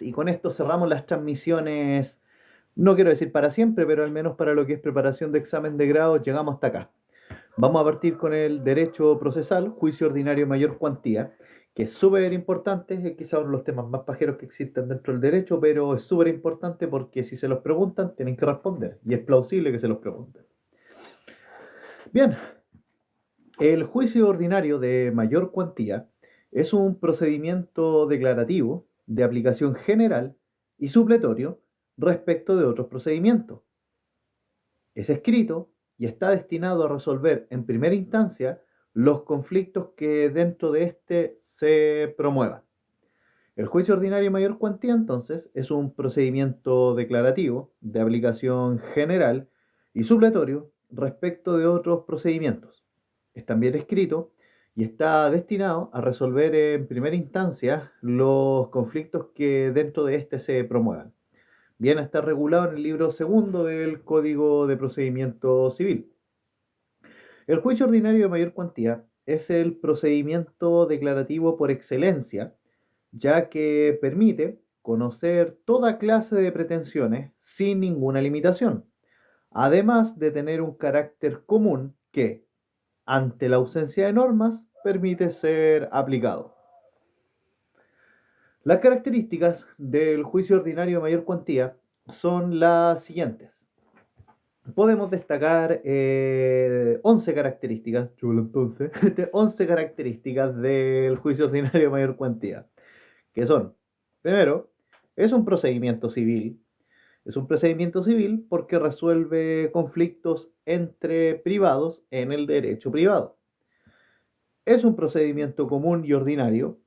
Y con esto cerramos las transmisiones, no quiero decir para siempre, pero al menos para lo que es preparación de examen de grado, llegamos hasta acá. Vamos a partir con el derecho procesal, juicio ordinario mayor cuantía, que es súper importante, es quizás uno de los temas más pajeros que existen dentro del derecho, pero es súper importante porque si se los preguntan, tienen que responder, y es plausible que se los pregunten. Bien, el juicio ordinario de mayor cuantía es un procedimiento declarativo de aplicación general y supletorio respecto de otros procedimientos. Es escrito y está destinado a resolver en primera instancia los conflictos que dentro de éste se promuevan. El juicio ordinario de mayor cuantía, entonces, es un procedimiento declarativo de aplicación general y supletorio respecto de otros procedimientos. Es también escrito y está destinado a resolver en primera instancia los conflictos que dentro de éste se promuevan. Bien, está regulado en el libro segundo del Código de Procedimiento Civil. El juicio ordinario de mayor cuantía es el procedimiento declarativo por excelencia, ya que permite conocer toda clase de pretensiones sin ninguna limitación, además de tener un carácter común que, ante la ausencia de normas, permite ser aplicado. Las características del juicio ordinario de mayor cuantía son las siguientes. Podemos destacar 11 características, chulo entonces, 11 características del juicio ordinario de mayor cuantía, que son, primero, es un procedimiento civil. Es un procedimiento civil porque resuelve conflictos entre privados en el derecho privado. Es un procedimiento común y ordinario.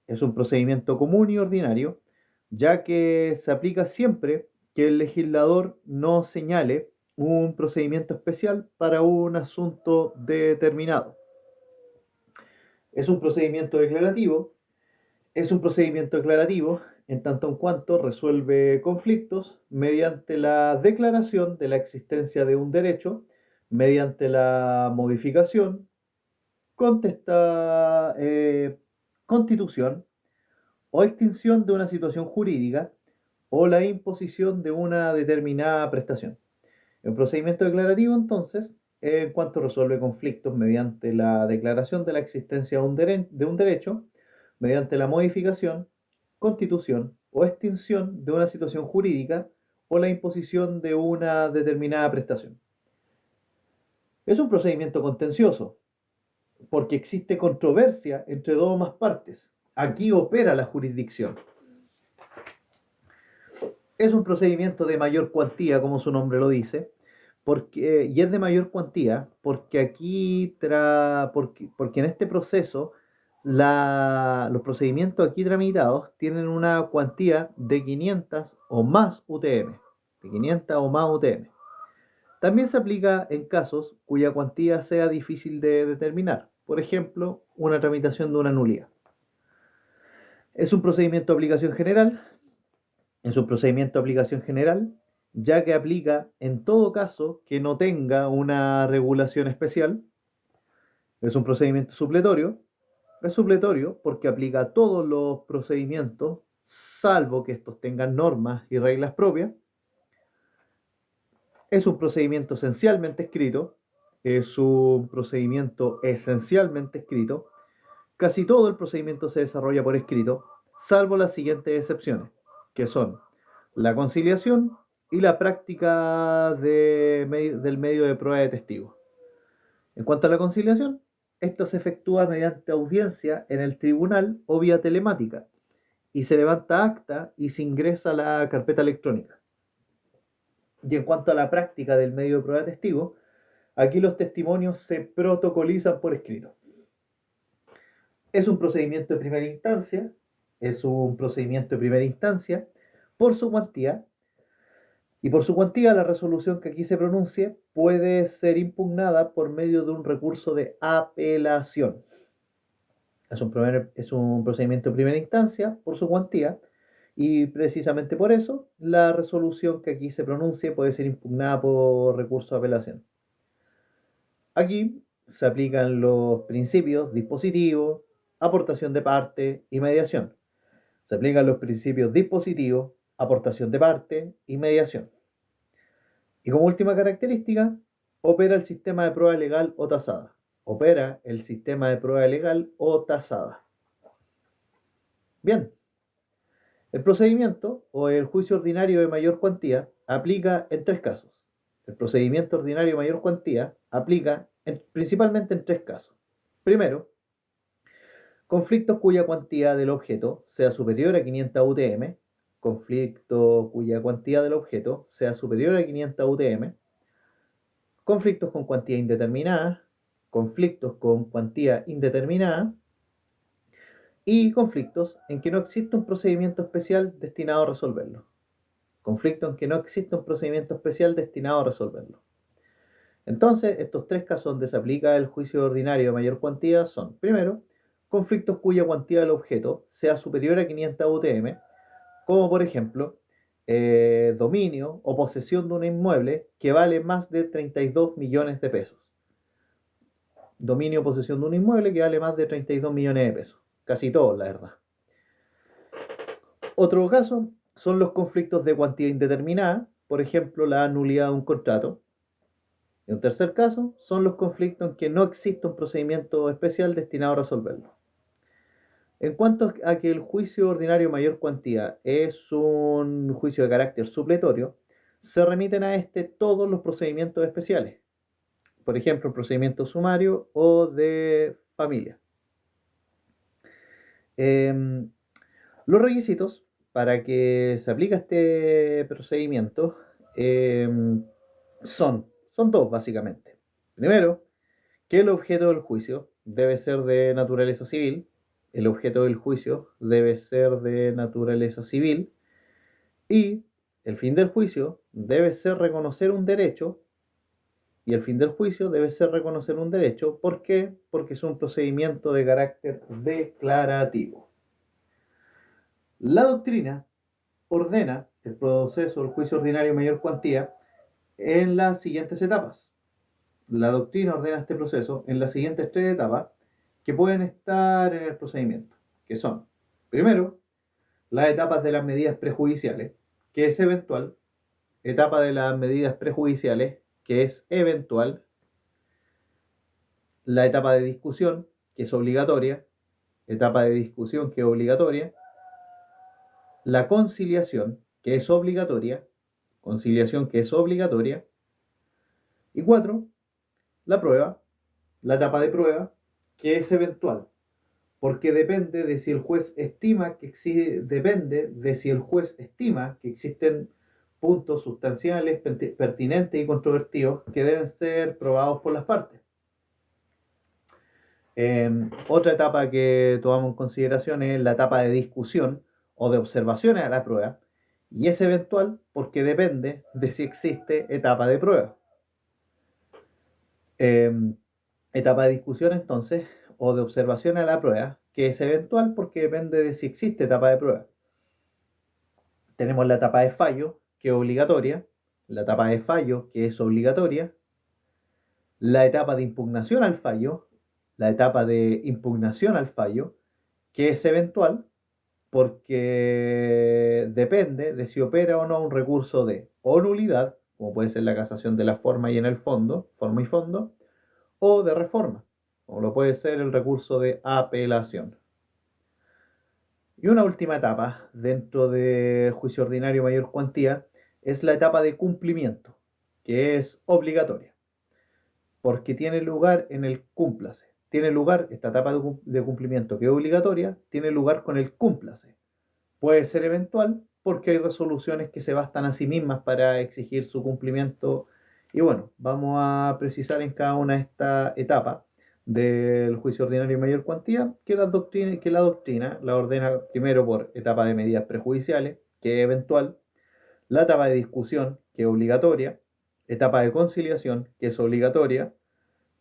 Es un procedimiento común y ordinario, ya que se aplica siempre que el legislador no señale un procedimiento especial para un asunto determinado. Es un procedimiento declarativo. Es un procedimiento declarativo en tanto en cuanto resuelve conflictos mediante la declaración de la existencia de un derecho, mediante la modificación, contesta, constitución o extinción de una situación jurídica o la imposición de una determinada prestación. El procedimiento declarativo, entonces, en cuanto resuelve conflictos mediante la declaración de la existencia de un derecho, mediante la modificación, constitución o extinción de una situación jurídica o la imposición de una determinada prestación. Es un procedimiento contencioso porque existe controversia entre dos o más partes. Aquí opera la jurisdicción. Es un procedimiento de mayor cuantía, como su nombre lo dice, y es de mayor cuantía porque porque en este proceso los procedimientos aquí tramitados tienen una cuantía de 500 o más UTM. De 500 o más UTM. También se aplica en casos cuya cuantía sea difícil de determinar. Por ejemplo, una tramitación de una nulidad. Es un procedimiento de aplicación general. Es un procedimiento de aplicación general, ya que aplica en todo caso que no tenga una regulación especial. Es un procedimiento supletorio. Es supletorio porque aplica a todos los procedimientos, salvo que estos tengan normas y reglas propias. Es un procedimiento esencialmente escrito. Es un procedimiento esencialmente escrito. Casi todo el procedimiento se desarrolla por escrito, salvo las siguientes excepciones, que son la conciliación y la práctica del medio de prueba de testigos. En cuanto a la conciliación, esto se efectúa mediante audiencia en el tribunal o vía telemática y se levanta acta y se ingresa a la carpeta electrónica. Y en cuanto a la práctica del medio de prueba de testigos, aquí los testimonios se protocolizan por escrito. Es un procedimiento de primera instancia, por su cuantía, y por su cuantía la resolución que aquí se pronuncie puede ser impugnada por medio de un recurso de apelación. Es un procedimiento de primera instancia por su cuantía y precisamente por eso la resolución que aquí se pronuncie puede ser impugnada por recurso de apelación. Aquí se aplican los principios dispositivos, aportación de parte y mediación. Se aplican los principios dispositivos, aportación de parte y mediación. Y como última característica, opera el sistema de prueba legal o tasada. Opera el sistema de prueba legal o tasada. Bien, el procedimiento o el juicio ordinario de mayor cuantía aplica en tres casos. El procedimiento ordinario de mayor cuantía aplica principalmente en tres casos. Primero, conflictos cuya cuantía del objeto sea superior a 500 UTM, conflicto cuya cuantía del objeto sea superior a 500 UTM, conflictos con cuantía indeterminada, conflictos con cuantía indeterminada y conflictos en que no existe un procedimiento especial destinado a resolverlo. Conflicto en que no existe un procedimiento especial destinado a resolverlo. Entonces, estos tres casos donde se aplica el juicio ordinario de mayor cuantía son, primero, conflictos cuya cuantía del objeto sea superior a 500 UTM, como por ejemplo, dominio o posesión de un inmueble que vale más de 32 millones de pesos. Dominio o posesión de un inmueble que vale más de 32 millones de pesos. Casi todos, la verdad. Otro caso son los conflictos de cuantía indeterminada, por ejemplo, la nulidad de un contrato. Y un tercer caso son los conflictos en que no existe un procedimiento especial destinado a resolverlo. En cuanto a que el juicio ordinario mayor cuantía es un juicio de carácter supletorio, se remiten a este todos los procedimientos especiales. Por ejemplo, el procedimiento sumario o de familia. Los requisitos para que se aplique este procedimiento son dos básicamente. Primero, que el objeto del juicio debe ser de naturaleza civil. El objeto del juicio debe ser de naturaleza civil y el fin del juicio debe ser reconocer un derecho. Y el fin del juicio debe ser reconocer un derecho. ¿Por qué? Porque es un procedimiento de carácter declarativo. La doctrina ordena el proceso del juicio ordinario de mayor cuantía en las siguientes etapas. La doctrina ordena este proceso en las siguientes tres etapas que pueden estar en el procedimiento, que son, primero, las etapas de las medidas prejudiciales, que es eventual, etapa de las medidas prejudiciales, que es eventual, la etapa de discusión, que es obligatoria, etapa de discusión que es obligatoria, la conciliación, que es obligatoria, conciliación que es obligatoria, y 4, la prueba, la etapa de prueba, que es eventual, porque depende de si el juez estima que existen puntos sustanciales, pertinentes y controvertidos que deben ser probados por las partes. Otra etapa que tomamos en consideración es la etapa de discusión o de observaciones a la prueba, y es eventual porque depende de si existe etapa de prueba. Etapa de discusión entonces o de observación a la prueba, que es eventual porque depende de si existe etapa de prueba. Tenemos la etapa de fallo, que es obligatoria, la etapa de fallo, que es obligatoria, la etapa de impugnación al fallo, la etapa de impugnación al fallo, que es eventual porque depende de si opera o no un recurso de o nulidad, como puede ser la casación de la forma y en el fondo, forma y fondo, o de reforma, como lo puede ser el recurso de apelación. Y una última etapa dentro del juicio ordinario mayor cuantía es la etapa de cumplimiento, que es obligatoria, porque tiene lugar en el cúmplase. Tiene lugar, esta etapa de cumplimiento que es obligatoria, tiene lugar con el cúmplase. Puede ser eventual porque hay resoluciones que se bastan a sí mismas para exigir su cumplimiento. Y bueno, vamos a precisar en cada una de estas etapas del juicio ordinario de mayor cuantía que la doctrina la ordena primero por etapa de medidas prejudiciales, que es eventual, la etapa de discusión, que es obligatoria, etapa de conciliación, que es obligatoria,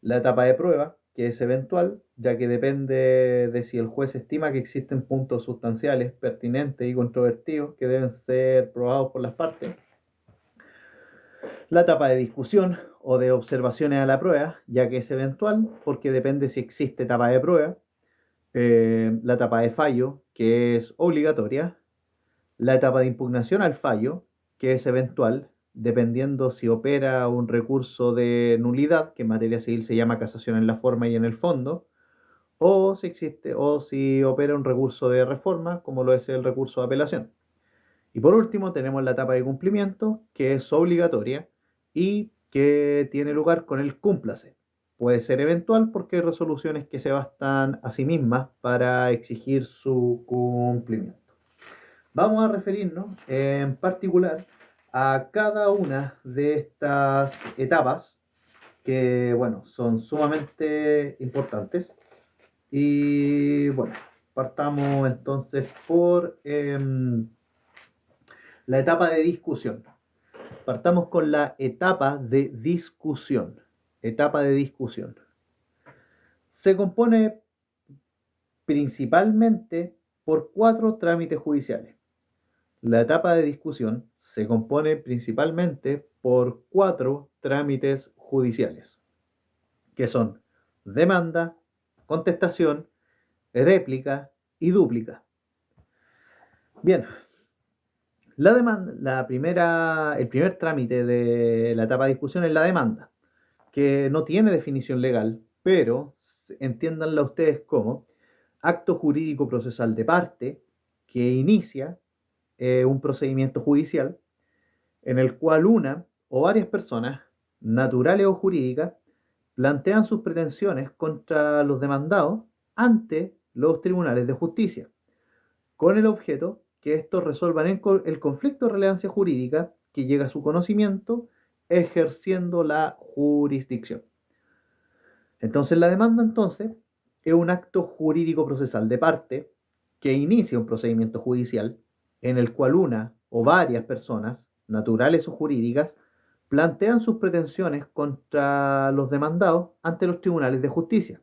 la etapa de prueba, que es eventual, ya que depende de si el juez estima que existen puntos sustanciales, pertinentes y controvertidos que deben ser probados por las partes. La etapa de discusión o de observaciones a la prueba, ya que es eventual, porque depende si existe etapa de prueba. La etapa de fallo, que es obligatoria, la etapa de impugnación al fallo, que es eventual, dependiendo si opera un recurso de nulidad, que en materia civil se llama casación en la forma y en el fondo, o si opera un recurso de reforma, como lo es el recurso de apelación. Y por último, tenemos la etapa de cumplimiento, que es obligatoria y que tiene lugar con el cúmplase. Puede ser eventual porque hay resoluciones que se bastan a sí mismas para exigir su cumplimiento. Vamos a referirnos en particular a cada una de estas etapas que, bueno, son sumamente importantes. Y bueno, partamos entonces por la etapa de discusión. Partamos con la etapa de discusión. Etapa de discusión. Se compone principalmente por 4 trámites judiciales. La etapa de discusión se compone principalmente por 4 trámites judiciales, que son demanda, contestación, réplica y dúplica. Bien, la demanda, el primer trámite de la etapa de discusión es la demanda, que no tiene definición legal, pero entiéndanla ustedes como acto jurídico procesal de parte que inicia un procedimiento judicial en el cual una o varias personas, naturales o jurídicas, plantean sus pretensiones contra los demandados ante los tribunales de justicia, con el objeto que estos resuelvan el conflicto de relevancia jurídica que llega a su conocimiento ejerciendo la jurisdicción. Entonces la demanda es un acto jurídico procesal de parte que inicia un procedimiento judicial en el cual una o varias personas, naturales o jurídicas, plantean sus pretensiones contra los demandados ante los tribunales de justicia,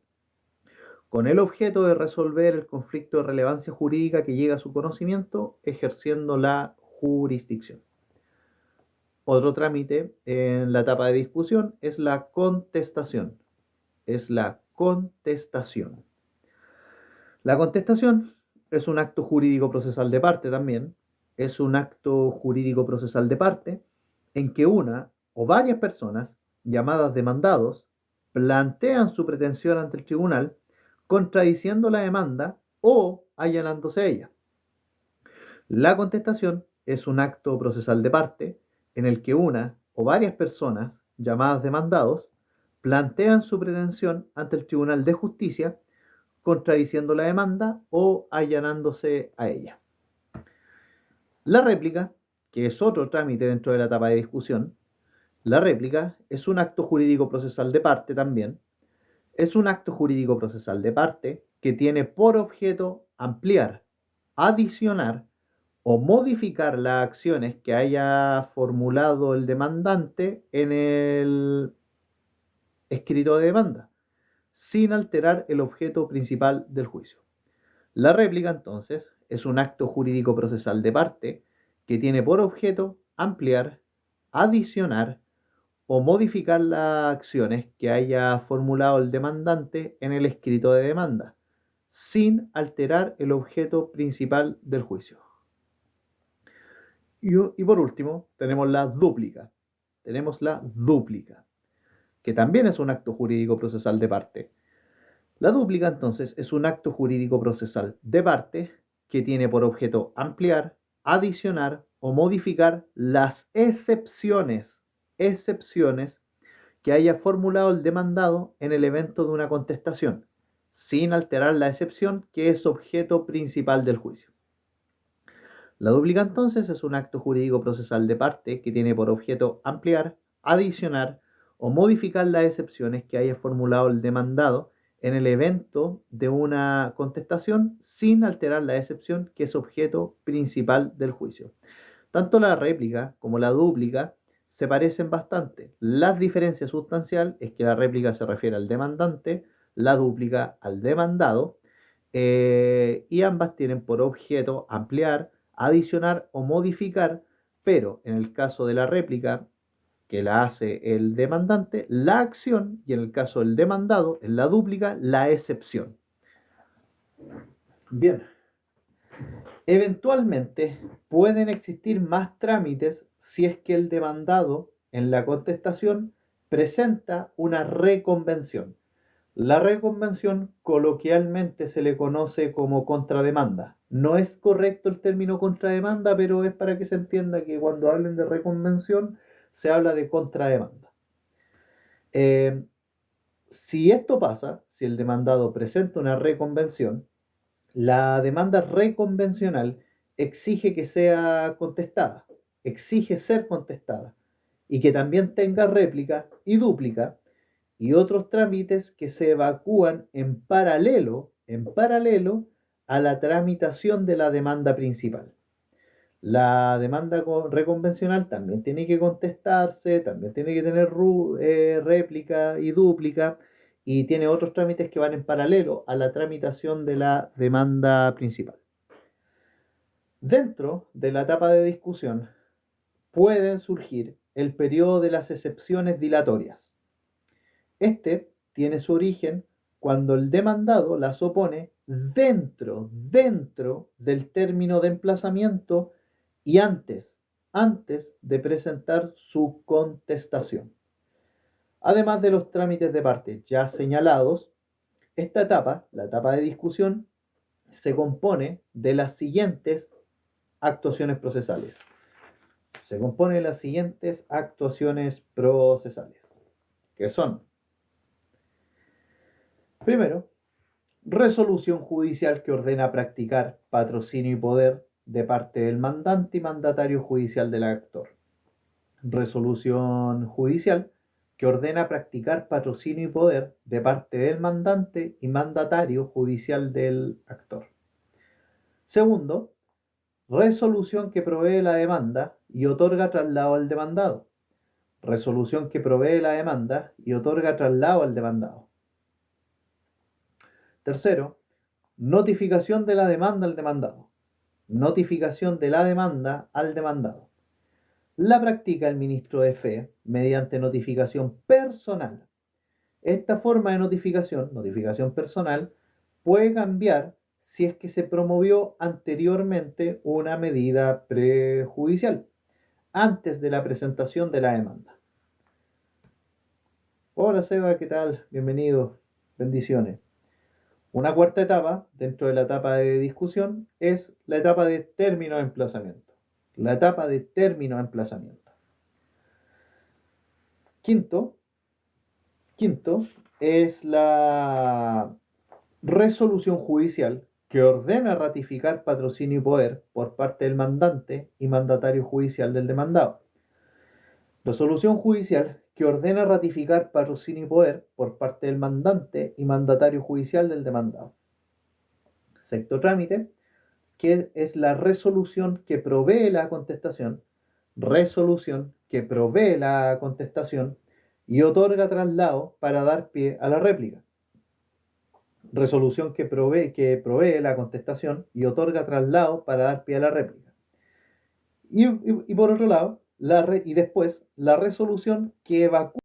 con el objeto de resolver el conflicto de relevancia jurídica que llega a su conocimiento ejerciendo la jurisdicción. Otro trámite en la etapa de discusión es la contestación. La contestación es un acto jurídico procesal de parte también. Es un acto jurídico procesal de parte en que una o varias personas, llamadas demandados, plantean su pretensión ante el tribunal contradiciendo la demanda o allanándose a ella. La contestación es un acto procesal de parte en el que una o varias personas, llamadas demandados, plantean su pretensión ante el Tribunal de Justicia contradiciendo la demanda o allanándose a ella. La réplica, que es otro trámite dentro de la etapa de discusión, la réplica es un acto jurídico procesal de parte también. Es un acto jurídico procesal de parte que tiene por objeto ampliar, adicionar o modificar las acciones que haya formulado el demandante en el escrito de demanda, sin alterar el objeto principal del juicio. La réplica, entonces, es un acto jurídico procesal de parte que tiene por objeto ampliar, adicionar o modificar las acciones que haya formulado el demandante en el escrito de demanda, sin alterar el objeto principal del juicio. Y por último, tenemos la dúplica. Que también es un acto jurídico procesal de parte. La dúplica, entonces, es un acto jurídico procesal de parte que tiene por objeto ampliar, adicionar o modificar las excepciones que haya formulado el demandado en el evento de una contestación, sin alterar la excepción que es objeto principal del juicio. La dúplica, entonces, es un acto jurídico procesal de parte que tiene por objeto ampliar, adicionar o modificar las excepciones que haya formulado el demandado en el evento de una contestación sin alterar la excepción que es objeto principal del juicio. Tanto la réplica como la dúplica se parecen bastante. La diferencia sustancial es que la réplica se refiere al demandante, la dúplica al demandado, y ambas tienen por objeto ampliar, adicionar o modificar, pero en el caso de la réplica, que la hace el demandante, la acción, y en el caso del demandado, en la dúplica, la excepción. Bien, Eventualmente pueden existir más trámites si es que el demandado en la contestación presenta una reconvención. La reconvención coloquialmente se le conoce como contrademanda. No es correcto el término contrademanda, pero es para que se entienda que cuando hablen de reconvención se habla de contrademanda. Eh, si esto pasa, si el demandado presenta una reconvención, la demanda reconvencional exige que sea contestada, exige ser contestada y que también tenga réplica y dúplica y otros trámites que se evacúan en paralelo a la tramitación de la demanda principal. La demanda reconvencional también tiene que contestarse, también tiene que tener réplica y dúplica, y tiene otros trámites que van en paralelo a la tramitación de la demanda principal. Dentro de la etapa de discusión pueden surgir el periodo de las excepciones dilatorias. Este tiene su origen cuando el demandado las opone dentro del término de emplazamiento y antes de presentar su contestación. Además de los trámites de parte ya señalados, esta etapa, la etapa de discusión, se compone de las siguientes actuaciones procesales. Se compone de las siguientes actuaciones procesales, que son: primero, resolución judicial que ordena practicar patrocinio y poder de parte del mandante y mandatario judicial del actor. Resolución judicial que ordena practicar patrocinio y poder de parte del mandante y mandatario judicial del actor. Segundo, resolución que provee la demanda y otorga traslado al demandado. Resolución que provee la demanda y otorga traslado al demandado. Tercero, notificación de la demanda al demandado. Notificación de la demanda al demandado. La practica el ministro de Fe mediante notificación personal. Esta forma de notificación personal, puede cambiar si es que se promovió anteriormente una medida prejudicial, antes de la presentación de la demanda. Hola Seba, ¿qué tal? Bienvenido, bendiciones. Una cuarta etapa, dentro de la etapa de discusión, es la etapa de término de emplazamiento. La etapa de término de emplazamiento. Quinto es la resolución judicial que ordena ratificar patrocinio y poder por parte del mandante y mandatario judicial del demandado. Resolución judicial que ordena ratificar patrocinio y poder por parte del mandante y mandatario judicial del demandado. Sexto trámite, que es la resolución que provee la contestación, y otorga traslado para dar pie a la réplica. Resolución que provee la contestación y otorga traslado para dar pie a la réplica. Y por otro lado, después la resolución que evacúa